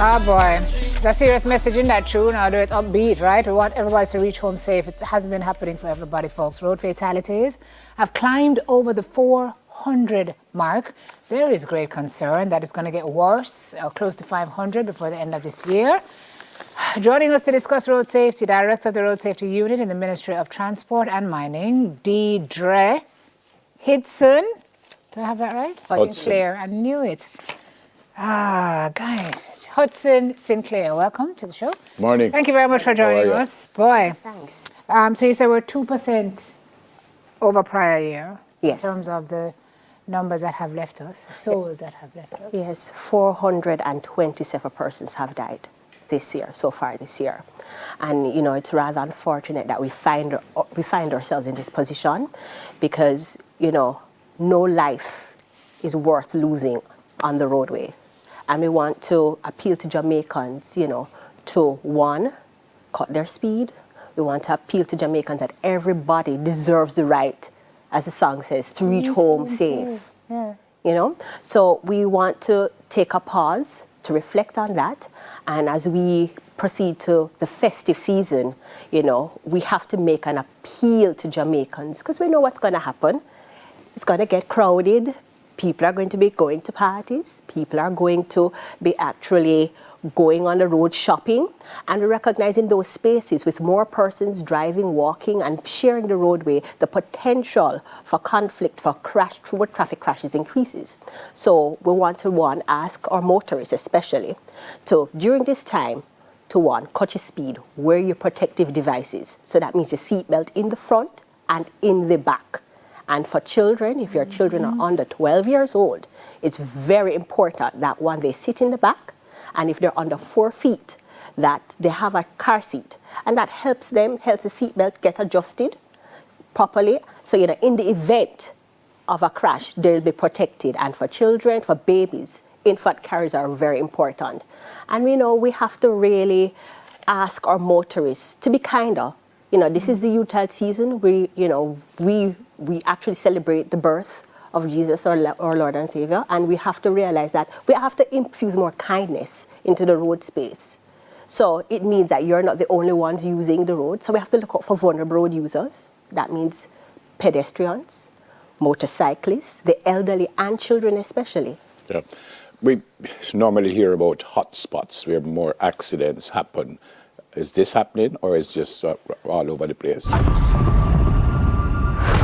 Ah, boy. There's a serious message in that tune, although it's upbeat, right? We want everybody to reach home safe. It hasn't been happening for everybody, folks. Road fatalities have climbed over the 400 mark. There is great concern that it's going to get worse, close to 500 before the end of this year. Joining us to discuss road safety, Director of the Road Safety Unit in the Ministry of Transport and Mining, Deidrie Hudson. Do I have that right? Sinclair. I knew it. Guys. Hudson-Sinclair, welcome to the show. Morning. Thank you very much for joining us. Boy. Thanks. So you said we're 2% over prior year. Yes. In terms of the numbers that have left us, souls that have left us. Yes, 427 persons have died this year, so far this year. And, you know, it's rather unfortunate that we find ourselves in this position because, you know, no life is worth losing on the roadway. And we want to appeal to Jamaicans, you know, to, one, cut their speed. We want to appeal to Jamaicans that everybody deserves the right, as the song says, to reach home safe. Yeah. You know? So we want to take a pause to reflect on that. And as we proceed to the festive season, you know, we have to make an appeal to Jamaicans because we know what's going to happen. It's going to get crowded. People are going to be going to parties. People are going to be actually going on the road shopping. And we recognize in those spaces with more persons driving, walking, and sharing the roadway, the potential for conflict, for road traffic crashes increases. So we want to, one, ask our motorists especially to, during this time, to one, cut your speed, wear your protective devices. So that means your seatbelt in the front and in the back. And for children, if your children are under 12 years old, it's very important that one, they sit in the back, and if they're under 4 feet, that they have a car seat. And that helps the seatbelt get adjusted properly. So, you know, in the event of a crash, they'll be protected. And for children, for babies, infant carriers are very important. And, you know, we have to really ask our motorists to be kinder. You know, this is the Yuletide season. We actually celebrate the birth of Jesus, our Lord and Savior, and we have to realize that we have to infuse more kindness into the road space. So it means that you're not the only ones using the road. So we have to look out for vulnerable road users. That means pedestrians, motorcyclists, the elderly, and children especially. Yeah. We normally hear about hot spots where more accidents happen. Is this happening, or is it just all over the place?